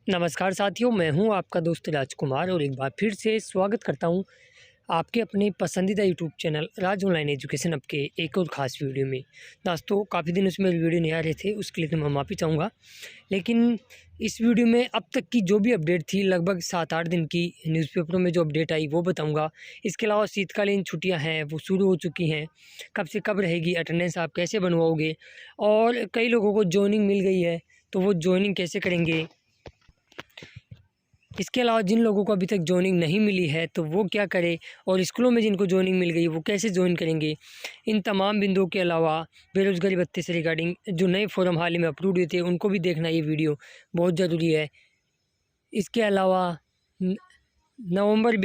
नमस्कार साथियों, मैं हूं आपका दोस्त राजकुमार और एक बार फिर से स्वागत करता हूं आपके अपने पसंदीदा यूट्यूब चैनल राज ऑनलाइन एजुकेशन अब के एक और ख़ास वीडियो में। दोस्तों, काफ़ी दिनों से मेरे वीडियो नहीं आ रहे थे, उसके लिए तो मैं माफ़ी चाहूँगा। लेकिन इस वीडियो में अब तक की जो भी अपडेट थी, लगभग 7-8 दिन की न्यूज़पेपरों में जो अपडेट आई वो बताऊँगा। इसके अलावा शीतकालीन छुट्टियाँ हैं वो शुरू हो चुकी हैं, कब से कब रहेगी, अटेंडेंस आप कैसे बनवाओगे, और कई लोगों को जॉइनिंग मिल गई है तो वो जॉइनिंग कैसे करेंगे। इसके अलावा जिन लोगों को अभी तक जॉइनिंग नहीं मिली है तो वो क्या करें, और स्कूलों में जिनको जॉइनिंग मिल गई वो कैसे जॉइन करेंगे। इन तमाम बिंदुओं के अलावा बेरोज़गारी भत्ते से रिगार्डिंग जो नए फॉर्म हाल ही में अपलोड हुए थे उनको भी देखना ये वीडियो बहुत ज़रूरी है। इसके अलावा न नवंबर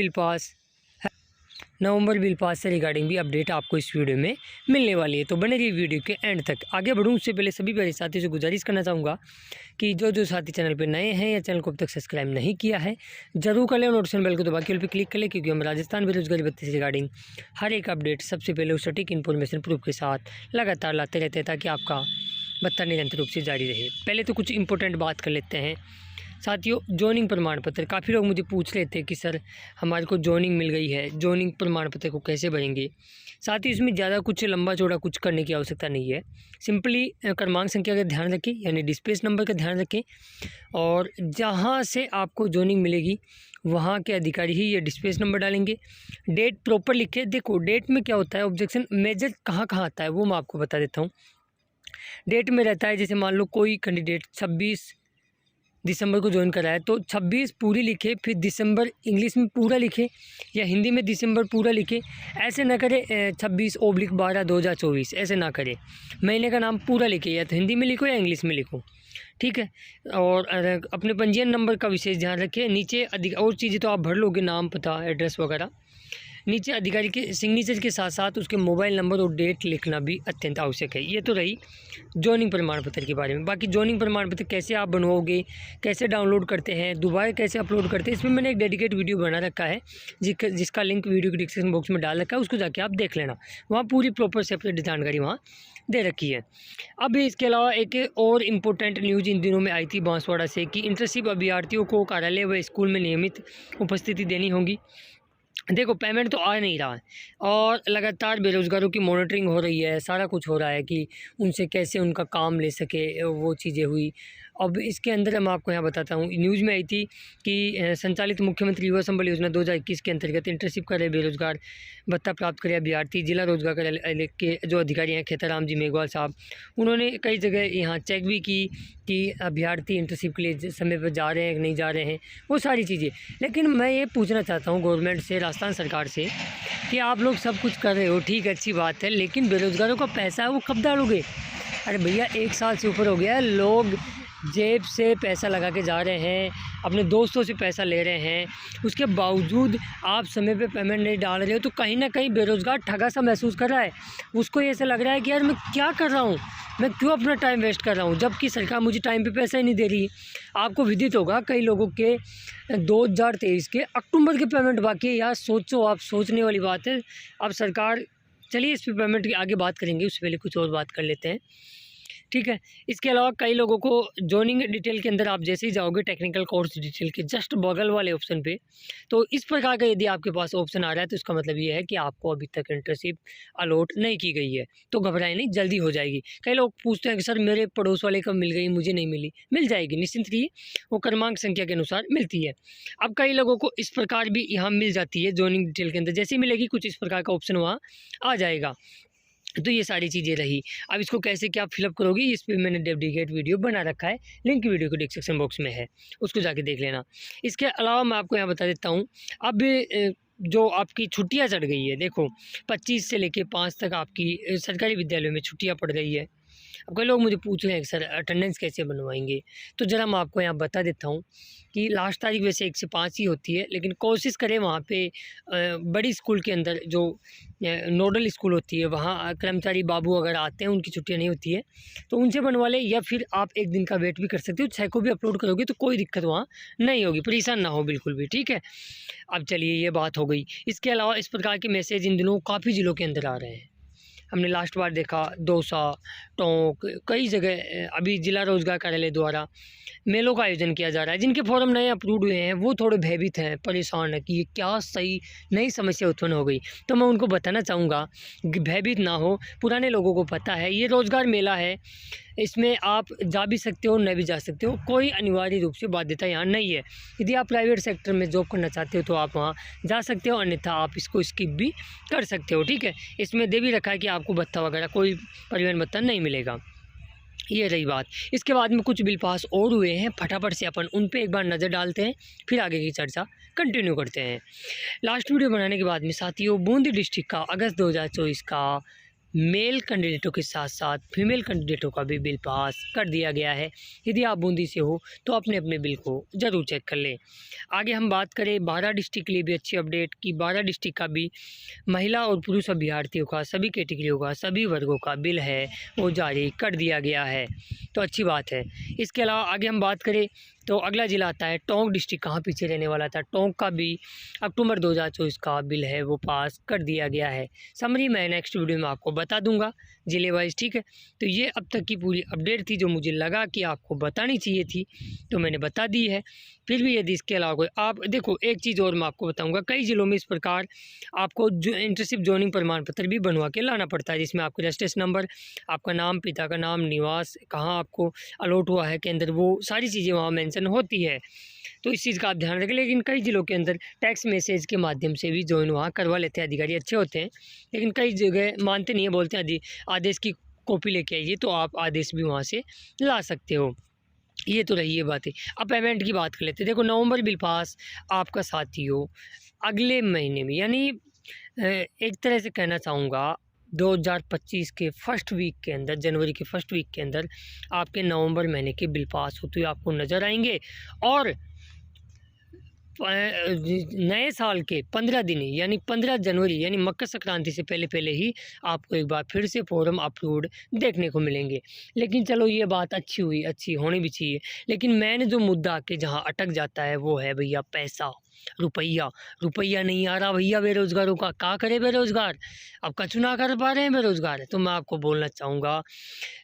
बिल पास से रिगार्डिंग भी अपडेट आपको इस वीडियो में मिलने वाली है, तो बने रहिए वीडियो के एंड तक। आगे बढ़ूँ उससे पहले सभी प्यारे साथियों से गुजारिश करना चाहूँगा कि जो साथी चैनल पर नए हैं या चैनल को अब तक सब्सक्राइब नहीं किया है ज़रूर कर लें और नोटिफिकेशन बेल को दबा के ऑल पे क्लिक कर लें, क्योंकि हम राजस्थान बेरोजगारी भत्ते से रिगार्डिंग हर एक अपडेट सबसे पहले उस सटीक इन्फॉर्मेशन प्रूफ के साथ लगातार लाते रहते हैं, ताकि आपका भत्ता निरंतर रूप से जारी रहे। पहले तो कुछ इंपॉर्टेंट बात कर लेते हैं साथियों। जॉइनिंग प्रमाण पत्र, काफ़ी लोग मुझे पूछ रहे थे कि सर हमारे को जॉइनिंग मिल गई है, जॉइनिंग प्रमाण पत्र को कैसे भरेंगे। साथ ही इसमें ज़्यादा कुछ लंबा चौड़ा कुछ करने की आवश्यकता नहीं है। सिंपली क्रमांक संख्या का ध्यान रखें, यानी डिस्पेच नंबर का ध्यान रखें, और जहाँ से आपको जॉइनिंग मिलेगी वहाँ के अधिकारी ही ये डिस्पेच नंबर डालेंगे। डेट प्रॉपर लिखे। देखो, डेट में क्या होता है, ऑब्जेक्शन मेजर कहाँ कहाँ आता है वो मैं आपको बता देता हूँ। डेट में रहता है, जैसे मान लो कोई कैंडिडेट 26 दिसंबर को ज्वाइन करा है तो 26 पूरी लिखे, फिर दिसंबर इंग्लिश में पूरा लिखे या हिंदी में दिसंबर पूरा लिखे। ऐसे ना करे 26/12/2024, ऐसे ना करे। महीने का नाम पूरा लिखे, या तो हिंदी में लिखो या इंग्लिश में लिखो, ठीक है। और अपने पंजीयन नंबर का विशेष ध्यान रखें। नीचे अधिक और चीज़ें तो आप भर लोगे, नाम, पता, एड्रेस वगैरह। नीचे अधिकारी के सिग्नेचर के साथ साथ उसके मोबाइल नंबर और डेट लिखना भी अत्यंत आवश्यक है। ये तो रही जॉइनिंग प्रमाण पत्र के बारे में। बाकी जॉइनिंग प्रमाण पत्र कैसे आप बनवाओगे, कैसे डाउनलोड करते हैं, दोबारा कैसे अपलोड करते हैं, इसमें मैंने एक डेडिकेट वीडियो बना रखा है, जिसका लिंक वीडियो के डिस्क्रिप्शन बॉक्स में डाल रखा है, उसको जाके आप देख लेना। वहाँ पूरी प्रॉपर सेपरेट जानकारी वहाँ दे रखी है। अब इसके अलावा एक और इम्पोर्टेंट न्यूज़ इन दिनों में आई थी बांसवाड़ा से, कि इंटर्नशिप अभ्यर्थियों को कार्यालय व स्कूल में नियमित उपस्थिति देनी होगी। देखो, पेमेंट तो आ नहीं रहा है और लगातार बेरोज़गारों की मॉनिटरिंग हो रही है, सारा कुछ हो रहा है कि उनसे कैसे उनका काम ले सके, वो चीज़ें हुई। अब इसके अंदर मैं आपको यहाँ बताता हूँ, न्यूज़ में आई थी कि संचालित मुख्यमंत्री युवा संबल योजना 2021 के अंतर्गत इंटर्नशिप कर रहे बेरोज़गार भत्ता प्राप्त करे अभ्यर्थी जिला रोजगार कार्यालय के जो अधिकारी हैं खेताराम जी मेघवाल साहब, उन्होंने कई जगह यहाँ चेक भी की कि अभ्यर्थी इंटर्नशिप के लिए समय पर जा रहे हैं कि नहीं जा रहे हैं, वो सारी चीज़ें। लेकिन मैं ये पूछना चाहता हूँ गवर्नमेंट से, राजस्थान सरकार से, कि आप लोग सब कुछ कर रहे हो, ठीक है, अच्छी बात है, लेकिन बेरोज़गारों का पैसा है वो कब डालोगे। अरे भैया, 1 साल से ऊपर हो गया है, लोग जेब से पैसा लगा के जा रहे हैं, अपने दोस्तों से पैसा ले रहे हैं, उसके बावजूद आप समय पे पेमेंट नहीं डाल रहे हो, तो कहीं ना कहीं बेरोज़गार ठगा सा महसूस कर रहा है। उसको ऐसा लग रहा है कि यार मैं क्या कर रहा हूँ, मैं क्यों अपना टाइम वेस्ट कर रहा हूँ, जबकि सरकार मुझे टाइम पे पैसा ही नहीं दे रही। आपको विदित होगा कई लोगों के 2023 के अक्टूबर के पेमेंट बाकी है। यार सोचो, आप सोचने वाली बात है। अब सरकार, चलिए इस पे पेमेंट की आगे बात करेंगे, उससे पहले कुछ और बात कर लेते हैं, ठीक है। इसके अलावा कई लोगों को जॉइनिंग डिटेल के अंदर आप जैसे ही जाओगे टेक्निकल कोर्स डिटेल के जस्ट बगल वाले ऑप्शन पे, तो इस प्रकार का यदि आपके पास ऑप्शन आ रहा है तो इसका मतलब ये है कि आपको अभी तक इंटर्नशिप अलॉट नहीं की गई है। तो घबराएं नहीं, जल्दी हो जाएगी। कई लोग पूछते हैं कि सर मेरे पड़ोस वाले कब मिल गई, मुझे नहीं मिली। मिल जाएगी, निश्चिंत रहिए, वो क्रमांक संख्या के अनुसार मिलती है। अब कई लोगों को इस प्रकार भी यहाँ मिल जाती है जॉइनिंग डिटेल के अंदर, जैसे ही मिलेगी कुछ इस प्रकार का ऑप्शन वहाँ आ जाएगा। तो ये सारी चीज़ें रही। अब इसको कैसे क्या फिलअप करोगी, इस पे मैंने डेडिकेट वीडियो बना रखा है, लिंक वीडियो को डिस्क्रिप्शन बॉक्स में है, उसको जाके देख लेना। इसके अलावा मैं आपको यहाँ बता देता हूँ, अब जो आपकी छुट्टियाँ चढ़ गई है, देखो 25 से लेके 5 तक आपकी सरकारी विद्यालयों में छुट्टियाँ पड़ रही है। अब कई लोग मुझे पूछ रहे हैं कि सर अटेंडेंस कैसे बनवाएंगे, तो ज़रा मैं आपको यहाँ बता देता हूँ कि लास्ट तारीख वैसे 1 से 5 ही होती है, लेकिन कोशिश करें वहाँ पे बड़ी स्कूल के अंदर जो नोडल स्कूल होती है वहाँ कर्मचारी बाबू अगर आते हैं, उनकी छुट्टियाँ नहीं होती है तो उनसे बनवा लें, या फिर आप 1 दिन का वेट भी कर सकते हो। 6 को भी अपलोड करोगे तो कोई दिक्कत वहाँ नहीं होगी, परेशान ना हो बिल्कुल भी, ठीक है। अब चलिए ये बात हो गई। इसके अलावा इस प्रकार के मैसेज इन दिनों काफ़ी ज़िलों के अंदर आ रहे हैं। हमने लास्ट बार देखा दौसा, टोंक, कई जगह अभी जिला रोजगार कार्यालय द्वारा मेलों का आयोजन किया जा रहा है। जिनके फॉर्म नए अप्रूव्ड हुए हैं वो थोड़े भयभीत हैं, परेशान है कि ये क्या सही नई समस्या उत्पन्न हो गई। तो मैं उनको बताना चाहूँगा कि भयभीत ना हो, पुराने लोगों को पता है ये रोज़गार मेला है, इसमें आप जा भी सकते हो, नहीं भी जा सकते हो, कोई अनिवार्य रूप से बाध्यता यहाँ नहीं है। यदि आप प्राइवेट सेक्टर में जॉब करना चाहते हो तो आप वहाँ जा सकते हो, अन्यथा आप इसको स्किप भी कर सकते हो, ठीक है। इसमें दे भी रखा है कि आपको भत्ता वगैरह कोई परिवहन भत्ता नहीं मिलेगा। ये रही बात। इसके बाद में कुछ बिल पास और हुए हैं, फटाफट से अपन उन पे एक बार नज़र डालते हैं, फिर आगे की चर्चा कंटिन्यू करते हैं। लास्ट वीडियो बनाने के बाद में साथियों, बूंदी डिस्ट्रिक्ट का अगस्त 2024 का मेल कैंडिडेटों के साथ साथ फीमेल कैंडिडेटों का भी बिल पास कर दिया गया है। यदि आप बूंदी से हो तो अपने अपने बिल को ज़रूर चेक कर लें। आगे हम बात करें 12 डिस्ट्रिक्ट के लिए भी अच्छी अपडेट कि 12 डिस्ट्रिक्ट का भी महिला और पुरुष अभ्यर्थियों का, सभी कैटेगरियों का, सभी वर्गों का बिल है वो जारी कर दिया गया है, तो अच्छी बात है। इसके अलावा आगे हम बात करें तो अगला ज़िला आता है टोंक डिस्ट्रिक्ट, कहाँ पीछे रहने वाला था। टोंक का भी अक्टूबर 2024 का बिल है वो पास कर दिया गया है। समरी मैं नेक्स्ट वीडियो में आपको बता दूंगा ज़िले वाइज, ठीक है। तो ये अब तक की पूरी अपडेट थी जो मुझे लगा कि आपको बतानी चाहिए थी, तो मैंने बता दी है। फिर भी यदि इसके अलावा कोई आप देखो, एक चीज़ और मैं आपको बताऊंगा, कई ज़िलों में इस प्रकार आपको जो इंटर्नशिप जॉइनिंग प्रमाण पत्र भी बनवा के लाना पड़ता है, जिसमें आपका रजिस्ट्रेशन नंबर, आपका नाम, पिता का नाम, निवास, कहाँ आपको अलॉट हुआ है केंद्र, वो सारी चीज़ें वहाँ मेंशन होती है। तो इस चीज़ का आप ध्यान रखें। लेकिन कई ज़िलों के अंदर टेक्स्ट मैसेज के माध्यम से भी ज्वाइन वहाँ करवा लेते हैं, अधिकारी अच्छे होते हैं, लेकिन कई जगह मानते नहीं है, बोलते हैं आदेश की कॉपी लेके आइए, तो आप आदेश भी वहाँ से ला सकते हो। ये तो रही है बात है। अब पेमेंट की बात कर लेते हैं। देखो, नवंबर बिल पास आपका साथियों अगले महीने में, यानी एक तरह से कहना चाहूँगा 2025 के फर्स्ट वीक के अंदर, जनवरी के फर्स्ट वीक के अंदर आपके नवंबर महीने के बिल पास होते हुए आपको नज़र आएंगे। और नए साल के 15 दिन यानी 15 जनवरी यानी मकर संक्रांति से पहले पहले ही आपको एक बार फिर से फॉर्म अपलोड देखने को मिलेंगे। लेकिन चलो, ये बात अच्छी हुई, अच्छी होनी भी चाहिए। लेकिन मैंने जो मुद्दा के जहाँ अटक जाता है वो है भैया पैसा, रुपया। रुपया नहीं आ रहा भैया बेरोज़गारों का, क्या करे बेरोज़गार, अब कछु ना कर पा रहे हैं बेरोज़गार। तो मैं आपको बोलना चाहूँगा,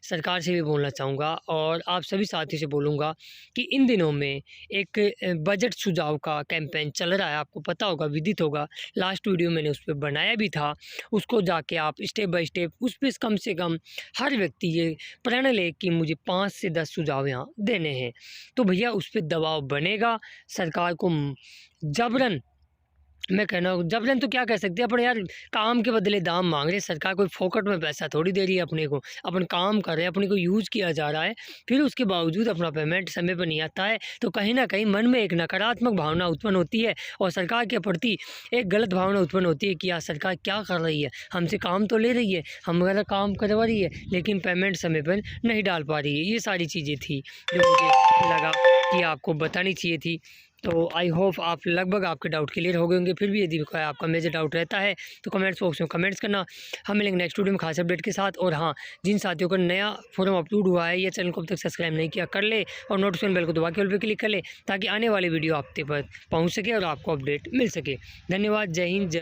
सरकार से भी बोलना चाहूँगा और आप सभी साथियों से बोलूँगा कि इन दिनों में एक बजट सुझाव का कैंपेन चल रहा है, आपको पता होगा, विदित होगा। लास्ट वीडियो मैंने उस पर बनाया भी था, उसको जाके आप स्टेप बाय स्टेप उस पर कम से कम हर व्यक्ति ये प्रण ले कि मुझे 5 से 10 सुझाव यहाँ देने हैं। तो भैया उस पर दबाव बनेगा, सरकार को जबरन, मैं कहना हूँ जबरन तो क्या कह सकते हैं अपन यार, काम के बदले दाम मांग रहे। सरकार कोई फोकट में पैसा थोड़ी दे रही है अपने को, अपन काम कर रहे हैं, अपने को यूज़ किया जा रहा है, फिर उसके बावजूद अपना पेमेंट समय पर नहीं आता है, तो कहीं ना कहीं मन में एक नकारात्मक भावना उत्पन्न होती है और सरकार के प्रति एक गलत भावना उत्पन्न होती है कि यार सरकार क्या कर रही है, हमसे काम तो ले रही है, हमारा काम करवा रही है, लेकिन पेमेंट समय पर नहीं डाल पा रही है। ये सारी चीज़ें थी जो मुझे लगा कि आपको बतानी चाहिए थी। तो आई होप आप लगभग आपके डाउट क्लियर हो गए होंगे। फिर भी यदि आपका मेजर डाउट रहता है तो कमेंट्स बॉक्स में कमेंट्स करना। हम मिलेंगे नेक्स्ट वीडियो में खास अपडेट के साथ। और हाँ, जिन साथियों का नया फॉर्म अपलोड हुआ है या चैनल को अब तक सब्सक्राइब नहीं किया, कर ले और नोटिफिकेशन बेल को दबा के ऑल पे क्लिक कर ले, ताकि आने वाली वीडियो आप तक पहुँच सके और आपको अपडेट मिल सके। धन्यवाद, जय हिंद, जय